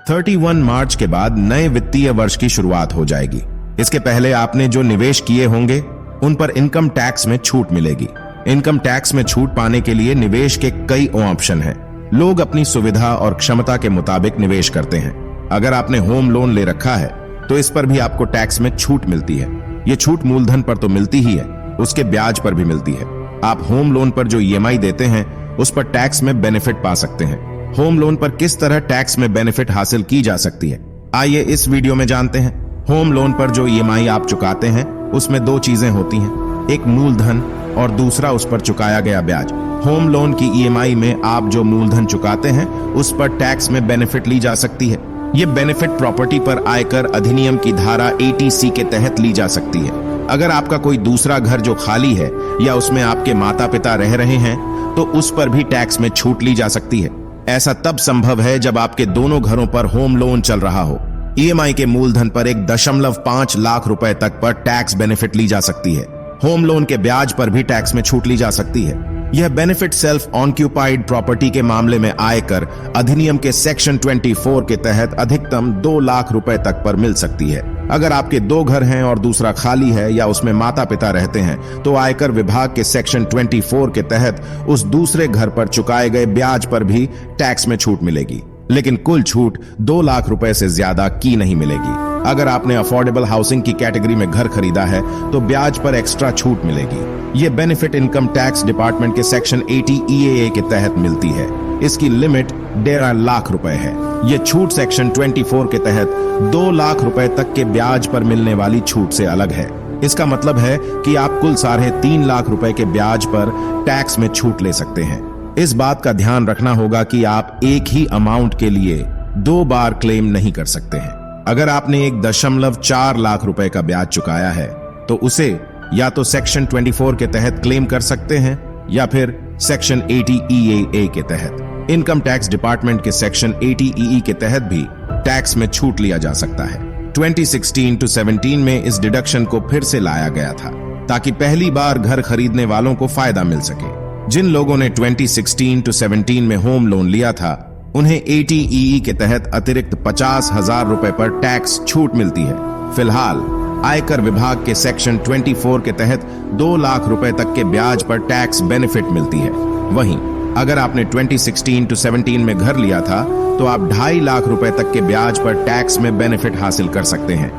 31 मार्च के बाद नए वित्तीय वर्ष की शुरुआत हो जाएगी। इसके पहले आपने जो निवेश किए होंगे उन पर इनकम टैक्स में छूट मिलेगी। इनकम टैक्स में छूट पाने के लिए निवेश के कई ऑप्शन हैं। लोग अपनी सुविधा और क्षमता के मुताबिक निवेश करते हैं। अगर आपने होम लोन ले रखा है तो इस पर भी आपको टैक्स में छूट मिलती है। ये छूट मूलधन पर तो मिलती ही है, उसके ब्याज पर भी मिलती है। आप होम लोन पर जो ईएमआई देते हैं उस पर टैक्स में बेनिफिट पा सकते हैं। होम लोन पर किस तरह टैक्स में बेनिफिट हासिल की जा सकती है, आइए इस वीडियो में जानते हैं। होम लोन पर जो ईएमआई आप चुकाते हैं उसमें दो चीजें होती हैं, एक मूलधन और दूसरा उस पर चुकाया गया ब्याज। होम लोन की ईएमआई में आप जो मूलधन चुकाते हैं उस पर टैक्स में बेनिफिट ली जा सकती है। ये बेनिफिट प्रॉपर्टी पर आयकर अधिनियम की धारा 80C के तहत ली जा सकती है। अगर आपका कोई दूसरा घर जो खाली है या उसमें आपके माता पिता रह रहे हैं तो उस पर भी टैक्स में छूट ली जा सकती है। ऐसा तब संभव है जब आपके दोनों घरों पर होम लोन चल रहा हो। ईएमआई के मूलधन पर 1.5 लाख रुपए तक पर टैक्स बेनिफिट ली जा सकती है। होम लोन के ब्याज पर भी टैक्स में छूट ली जा सकती है। यह बेनिफिट सेल्फ ऑक्यूपाइड प्रॉपर्टी के मामले में आयकर अधिनियम के सेक्शन 24 के तहत अधिकतम 2 लाख रुपए तक पर मिल सकती है। अगर आपके 2 घर हैं और दूसरा खाली है या उसमें माता पिता रहते हैं तो आयकर विभाग के सेक्शन 24 के तहत उस दूसरे घर पर चुकाए गए ब्याज पर भी टैक्स में छूट मिलेगी, लेकिन कुल छूट 2 लाख रुपए से ज्यादा की नहीं मिलेगी। अगर आपने अफोर्डेबल हाउसिंग की कैटेगरी में घर खरीदा है तो ब्याज पर एक्स्ट्रा छूट मिलेगी। ये बेनिफिट इनकम टैक्स डिपार्टमेंट के सेक्शन 80 EAA के तहत मिलती है। इसकी लिमिट 1.5 लाख रुपए है। ये छूट सेक्शन 24 के तहत 2 लाख रुपए तक के ब्याज पर मिलने वाली छूट से अलग है। इसका मतलब है कि आप कुल 3.5 लाख रुपए के ब्याज पर टैक्स में छूट ले सकते हैं। इस बात का ध्यान रखना होगा कि आप एक ही अमाउंट के लिए 2 बार क्लेम नहीं कर सकते हैं। अगर आपने 1.4 लाख रुपए का ब्याज चुकाया है तो उसे या तो सेक्शन 24 के तहत क्लेम कर सकते हैं या फिर सेक्शन 80 EAA के तहत। इनकम टैक्स डिपार्टमेंट के सेक्शन 80 EE के तहत भी टैक्स में छूट लिया जा सकता है। 2016 to 17 में इस डिडक्शन को फिर से लाया गया था ताकि पहली बार घर खरीदने वालों को फायदा मिल सके। जिन लोगों ने 2016 to 17 में होम लोन लिया था उन्हें 80 EE के तहत अतिरिक्त 50,000 रुपए पर टैक्स छूट मिलती है। फिलहाल आयकर विभाग के सेक्शन 24 के तहत 2 लाख रुपए तक के ब्याज पर टैक्स बेनिफिट मिलती है। वहीं अगर आपने 2016 to 17 में घर लिया था तो आप 2.5 लाख रुपए तक के ब्याज पर टैक्स में बेनिफिट हासिल कर सकते हैं।